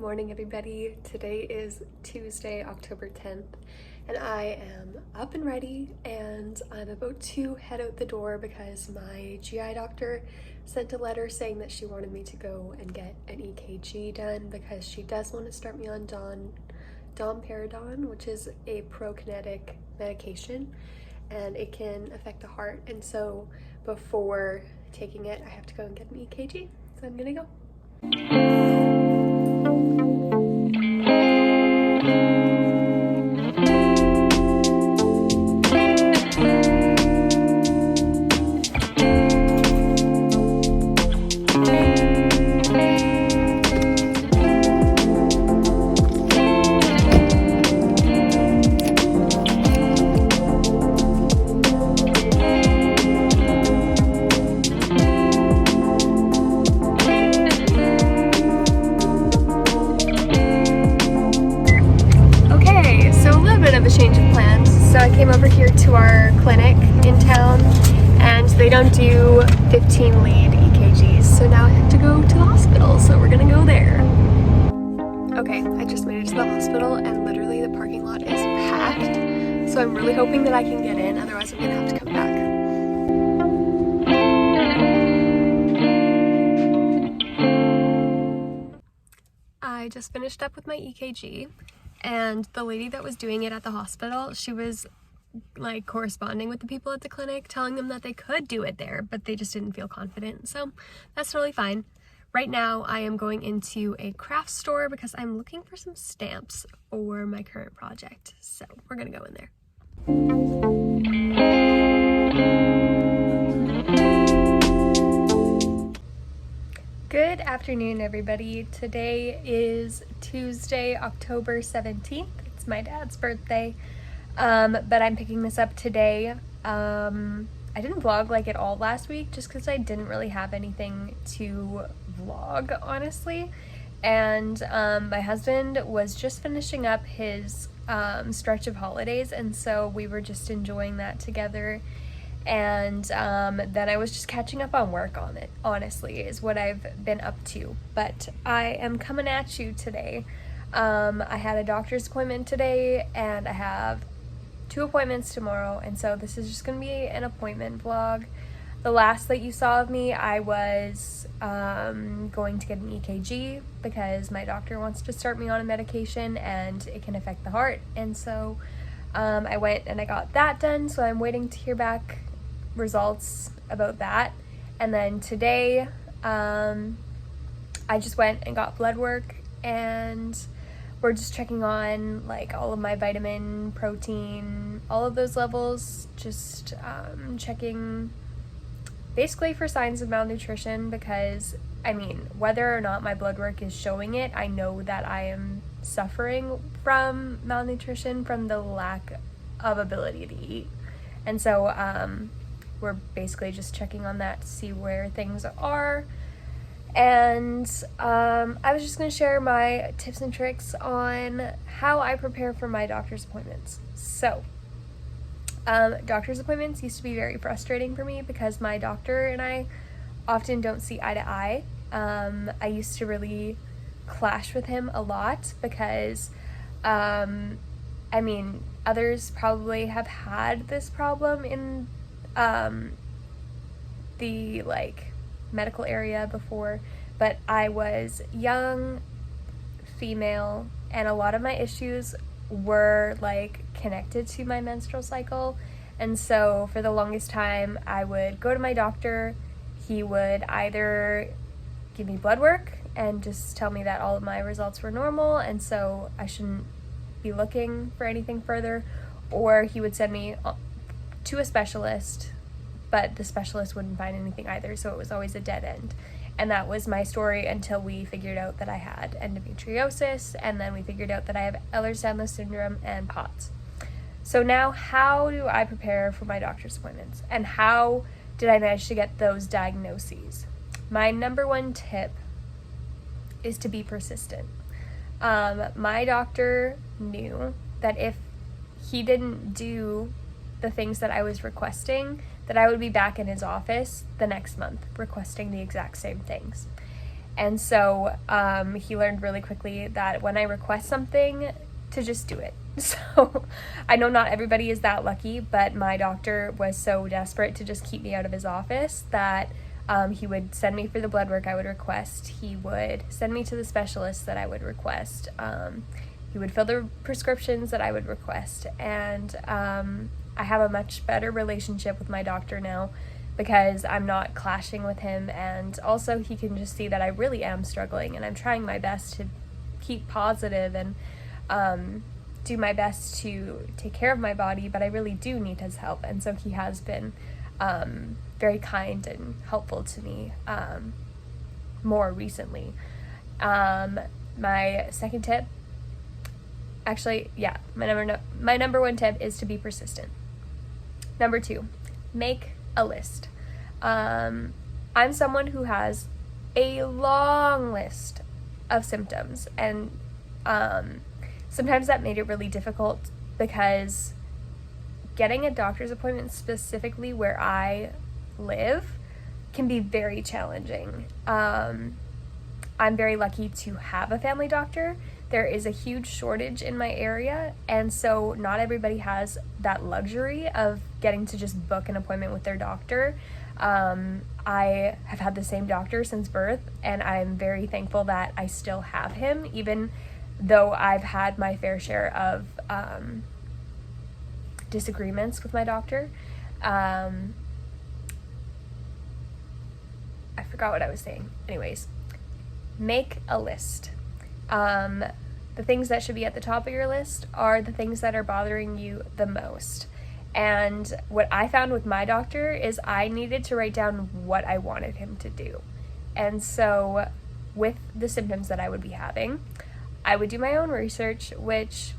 morning, everybody. Today is Tuesday, October 10th, and I am up and ready, and I'm about to head out the door because my GI doctor sent a letter saying that she wanted me to go and get an EKG done because she does want to start me on domperidone, which is a prokinetic medication, and it can affect the heart. And so before taking it, I have to go and get an EKG. So I'm gonna go. Of a change of plans. So I came over here to our clinic in town and they don't do 15 lead EKGs, so now I have to go to the hospital, so we're gonna go there. Okay, I just made it to the hospital and literally the parking lot is packed, so I'm really hoping that I can get in, otherwise I'm gonna have to come back. I just finished up with my EKG. And the lady that was doing it at the hospital, she was like corresponding with the people at the clinic, telling them that they could do it there, but they just didn't feel confident. So that's totally fine. Right now I am going into a craft store because I'm looking for some stamps for my current project. So we're gonna go in there. Good afternoon, everybody. Today is Tuesday, October 17th. It's my dad's birthday, but I'm picking this up today. I didn't vlog like at all last week just because I didn't really have anything to vlog, honestly. And my husband was just finishing up his stretch of holidays, and so we were just enjoying that together. And then I was just catching up on work on it, honestly, is what I've been up to. But I am coming at you today. I had a doctor's appointment today, and I have 2 appointments tomorrow, and so this is just going to be an appointment vlog. The last that you saw of me, I was going to get an EKG because my doctor wants to start me on a medication and it can affect the heart. And so I went and I got that done, so I'm waiting to hear back results about that. And then today I just went and got blood work, and we're just checking on like all of my vitamin, protein, all of those levels, just checking basically for signs of malnutrition, because I mean, whether or not my blood work is showing it, I know that I am suffering from malnutrition from the lack of ability to eat. And so we're basically just checking on that to see where things are. And I was just going to share my tips and tricks on how I prepare for my doctor's appointments. So doctor's appointments used to be very frustrating for me because my doctor and I often don't see eye to eye. I used to really clash with him a lot because I mean, others probably have had this problem in the like medical area before, but I was young, female, and a lot of my issues were like connected to my menstrual cycle. And so for the longest time I would go to my doctor. He would either give me blood work and just tell me that all of my results were normal and so I shouldn't be looking for anything further, or he would send me to a specialist, but the specialist wouldn't find anything either, so it was always a dead end. And that was my story until we figured out that I had endometriosis, and then we figured out that I have Ehlers-Danlos syndrome and POTS. So now, how do I prepare for my doctor's appointments, and how did I manage to get those diagnoses? My number one tip is to be persistent. My doctor knew that if he didn't do the things that I was requesting, that I would be back in his office the next month requesting the exact same things. And so he learned really quickly that when I request something, to just do it. So I know not everybody is that lucky, but my doctor was so desperate to just keep me out of his office that he would send me for the blood work I would request. He would send me to the specialist that I would request. He would fill the prescriptions that I would request. And I have a much better relationship with my doctor now because I'm not clashing with him. And also he can just see that I really am struggling and I'm trying my best to keep positive and do my best to take care of my body, but I really do need his help. And so he has been very kind and helpful to me more recently. My second tip, my number one tip is to be persistent. Number 2, make a list. I'm someone who has a long list of symptoms, and sometimes that made it really difficult because getting a doctor's appointment specifically where I live can be very challenging. I'm very lucky to have a family doctor. There is a huge shortage in my area, and so not everybody has that luxury of getting to just book an appointment with their doctor. I have had the same doctor since birth, and I'm very thankful that I still have him, even though I've had my fair share of disagreements with my doctor. I forgot what I was saying. Anyways, make a list. The things that should be at the top of your list are the things that are bothering you the most. And what I found with my doctor is I needed to write down what I wanted him to do. And so with the symptoms that I would be having, I would do my own research, which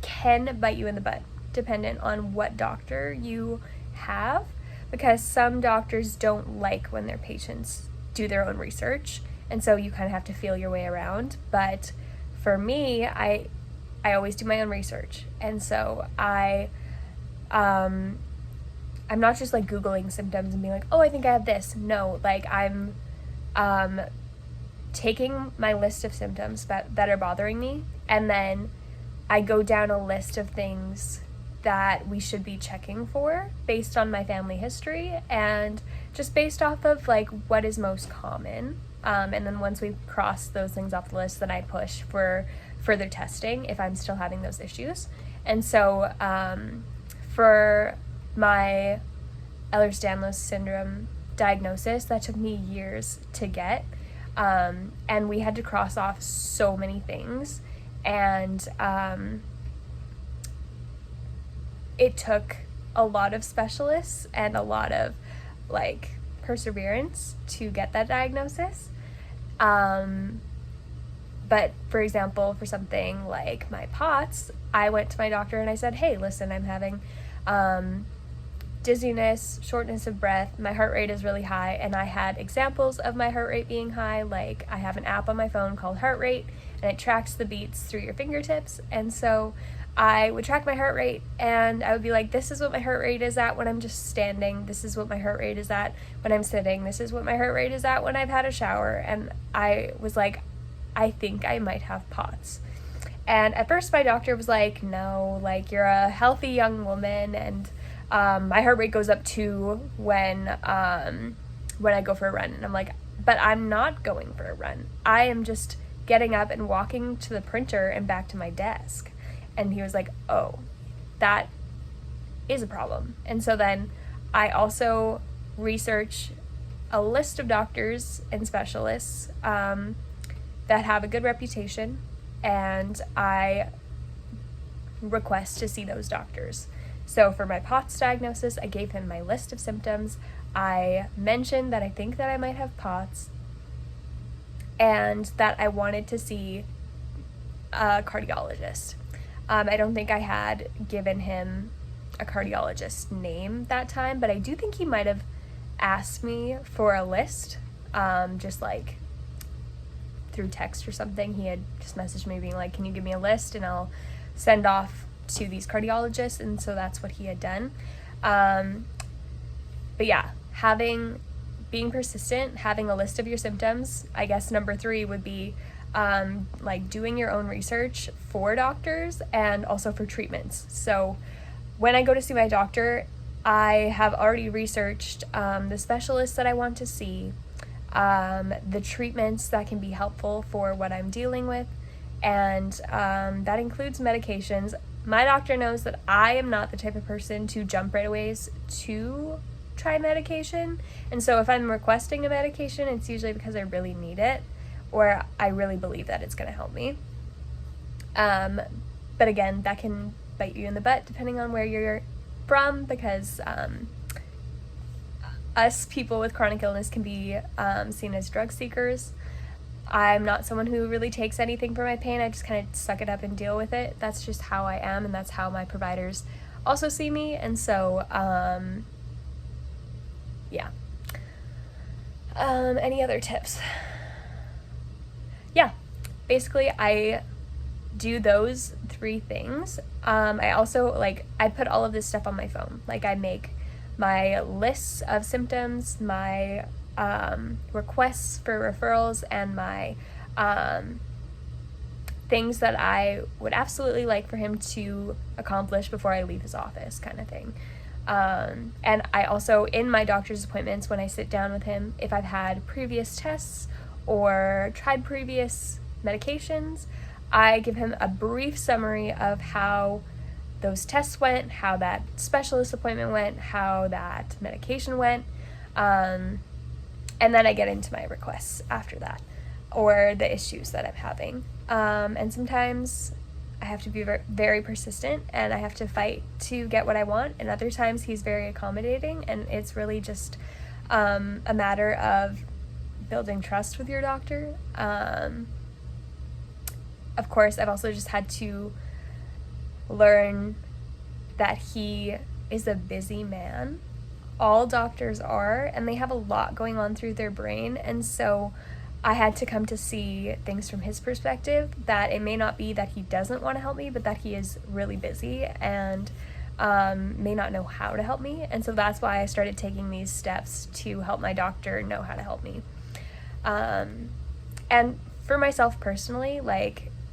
can bite you in the butt, dependent on what doctor you have, because some doctors don't like when their patients do their own research, and so you kind of have to feel your way around. But for me, I always do my own research, and so I'm not just like Googling symptoms and being like, oh, I think I have this. No, like I'm taking my list of symptoms that are bothering me, and then I go down a list of things that we should be checking for based on my family history and just based off of like what is most common. And then once we cross those things off the list, then I push for further testing if I'm still having those issues. And so for my Ehlers-Danlos syndrome diagnosis, that took me years to get. And we had to cross off so many things. And it took a lot of specialists and a lot of like perseverance to get that diagnosis. But for example, for something like my POTS, I went to my doctor and I said, hey, listen, I'm having dizziness, shortness of breath, my heart rate is really high, and I had examples of my heart rate being high. Like I have an app on my phone called Heart Rate, and it tracks the beats through your fingertips. And so I would track my heart rate, and I would be like, this is what my heart rate is at when I'm just standing, this is what my heart rate is at when I'm sitting, this is what my heart rate is at when I've had a shower. And I was like, I think I might have POTS. And at first my doctor was like, no, like you're a healthy young woman, and my heart rate goes up too when I go for a run. And I'm like, but I'm not going for a run. I am just getting up and walking to the printer and back to my desk. And he was like, oh, that is a problem. And so then I also research a list of doctors and specialists that have a good reputation, and I request to see those doctors. So for my POTS diagnosis, I gave him my list of symptoms. I mentioned that I think that I might have POTS and that I wanted to see a cardiologist. I don't think I had given him a cardiologist name that time, but I do think he might have asked me for a list, just like through text or something. He had just messaged me being like, can you give me a list and I'll send off to these cardiologists. And so that's what he had done. But yeah, having being persistent, having a list of your symptoms. I guess number 3 would be like doing your own research for doctors and also for treatments. So when I go to see my doctor, I have already researched the specialists that I want to see, the treatments that can be helpful for what I'm dealing with, and that includes medications. My doctor knows that I am not the type of person to jump right away to try medication, and so if I'm requesting a medication, it's usually because I really need it or I really believe that it's going to help me. But again, that can bite you in the butt depending on where you're from, because us people with chronic illness can be seen as drug seekers. I'm not someone who really takes anything for my pain. I just kind of suck it up and deal with it. That's just how I am, and that's how my providers also see me. And so yeah. Any other tips? Yeah, basically I do those 3 things. I also, I put all of this stuff on my phone. Like, I make my lists of symptoms, my requests for referrals, and my things that I would absolutely like for him to accomplish before I leave his office, kind of thing. And I also, in my doctor's appointments, when I sit down with him, if I've had previous tests or tried previous medications, I give him a brief summary of how those tests went, how that specialist appointment went, how that medication went, and then I get into my requests after that, or the issues that I'm having. And sometimes I have to be very persistent, and I have to fight to get what I want, and other times he's very accommodating, and it's really just a matter of building trust with your doctor. Of course, I've also just had to learn that he is a busy man. All doctors are, and they have a lot going on through their brain, and so I had to come to see things from his perspective, that it may not be that he doesn't want to help me, but that he is really busy and may not know how to help me. And so that's why I started taking these steps to help my doctor know how to help me. And for myself personally,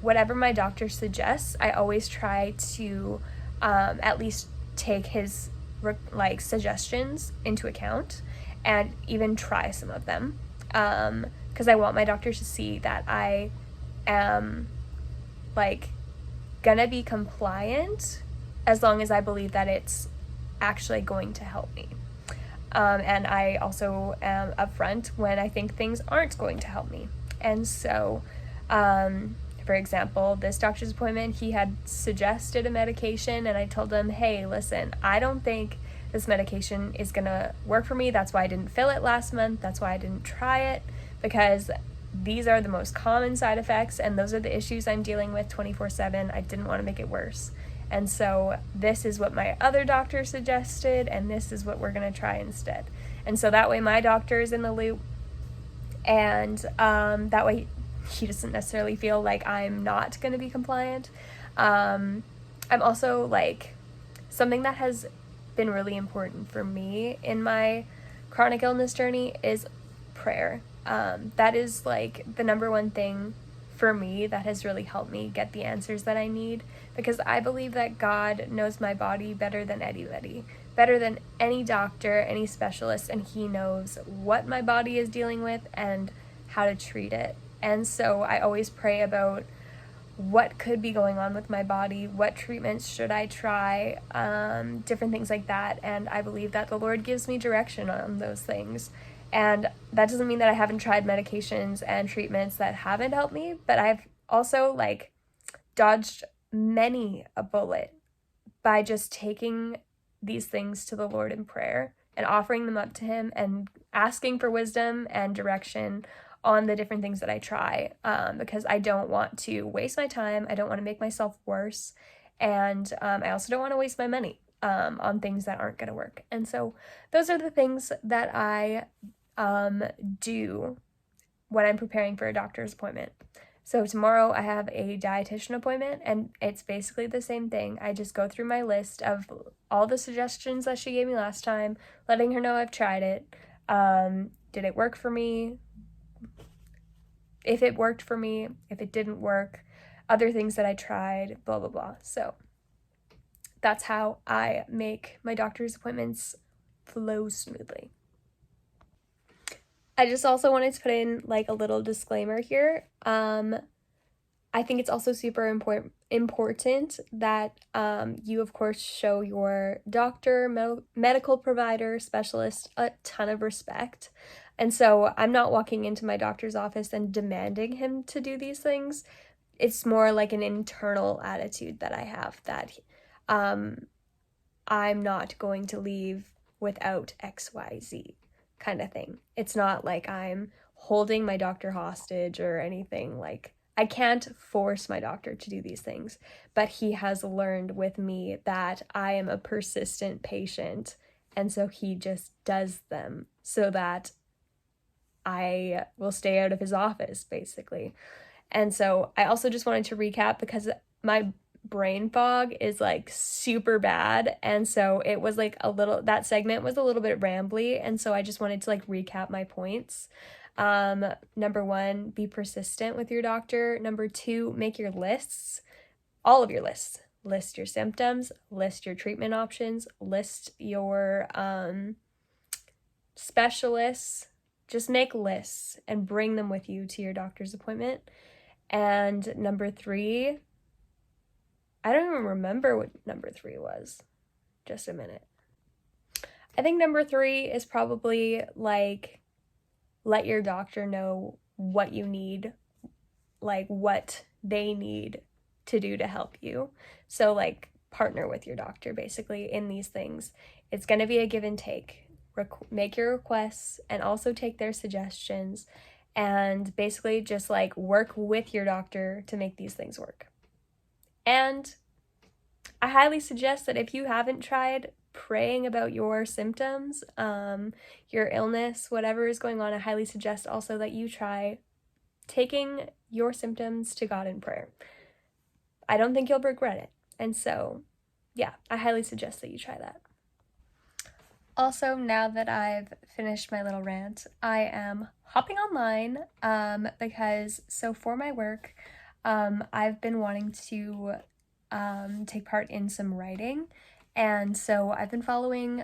whatever my doctor suggests, I always try to at least take his suggestions into account and even try some of them, because I want my doctor to see that I am gonna be compliant as long as I believe that it's actually going to help me. And I also am upfront when I think things aren't going to help me. And so for example, this doctor's appointment, he had suggested a medication, and I told him, hey, listen, I don't think this medication is gonna work for me. That's why I didn't fill it last month. That's why I didn't try it, because these are the most common side effects, and those are the issues I'm dealing with 24/7. I didn't want to make it worse. And so this is what my other doctor suggested, and this is what we're gonna try instead. And so that way my doctor is in the loop, and that way he doesn't necessarily feel like I'm not going to be compliant. I'm also something that has been really important for me in my chronic illness journey is prayer. That is the number one thing for me that has really helped me get the answers that I need, because I believe that God knows my body better than anybody, better than any doctor, any specialist, and he knows what my body is dealing with and how to treat it. And so I always pray about what could be going on with my body, what treatments should I try, different things like that. And I believe that the Lord gives me direction on those things. And that doesn't mean that I haven't tried medications and treatments that haven't helped me, but I've also dodged many a bullet by just taking these things to the Lord in prayer and offering them up to him and asking for wisdom and direction on the different things that I try, because I don't want to waste my time. I don't want to make myself worse. And I also don't want to waste my money on things that aren't going to work. And so those are the things that I do when I'm preparing for a doctor's appointment. So tomorrow I have a dietitian appointment, and it's basically the same thing. I just go through my list of all the suggestions that she gave me last time, letting her know I've tried it, Did it work for me? If it worked for me, if it didn't work, other things that I tried, blah, blah, blah. So that's how I make my doctor's appointments flow smoothly. I just also wanted to put in like a little disclaimer here. I think it's also super important that you, of course, show your doctor, medical provider, specialist a ton of respect. And so I'm not walking into my doctor's office and demanding him to do these things. It's more like an internal attitude that I have that I'm not going to leave without XYZ kind of thing. It's not like I'm holding my doctor hostage or anything. Like, I can't force my doctor to do these things, but he has learned with me that I am a persistent patient, and so he just does them so that I will stay out of his office, basically. And so I also just wanted to recap because my brain fog is like super bad, and so it was like that segment was a little bit rambly, and so I just wanted to like recap my points. Number 1, be persistent with your doctor. Number 2, make your lists, all of your lists. List your symptoms, list your treatment options, list your specialists. Just make lists and bring them with you to your doctor's appointment. And number 3, I don't even remember what number 3 was. Just a minute. I think number 3 is probably like, let your doctor know what you need, like what they need to do to help you. So like partner with your doctor basically in these things. It's going to be a give and take. Make your requests and also take their suggestions, and basically just like work with your doctor to make these things work. And I highly suggest that if you haven't tried praying about your symptoms, your illness, whatever is going on, I highly suggest also that you try taking your symptoms to God in prayer. I don't think you'll regret it. And so, yeah, I highly suggest that you try that. Also, now that I've finished my little rant, I am hopping online because for my work, I've been wanting to take part in some writing. And so I've been following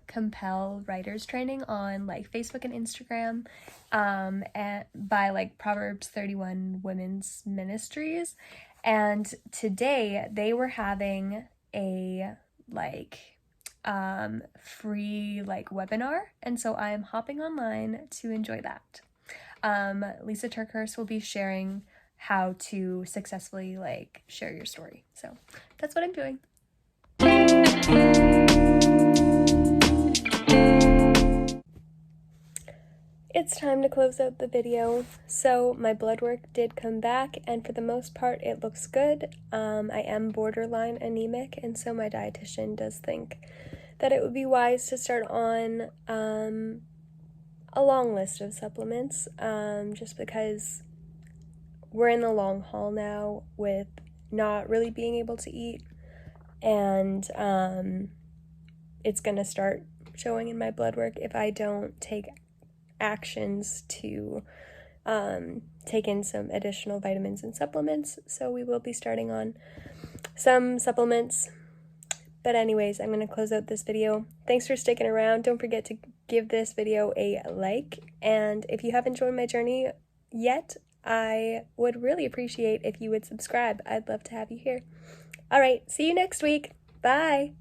Compel Writers Training on like Facebook and Instagram and by like Proverbs 31 Women's Ministries. And today they were having a like free like webinar, and so I'm hopping online to enjoy that. Lisa Turkhurst will be sharing how to successfully like share your story. So that's what I'm doing. It's time to close out the video. So my blood work did come back, and for the most part it looks good. I am borderline anemic, and so my dietitian does think that it would be wise to start on a long list of supplements, just because we're in the long haul now with not really being able to eat, and it's gonna start showing in my blood work if I don't take actions to take in some additional vitamins and supplements. So we will be starting on some supplements. But anyways, I'm going to close out this video. Thanks for sticking around. Don't forget to give this video a like. And if you haven't joined my journey yet, I would really appreciate if you would subscribe. I'd love to have you here. All right, see you next week. Bye.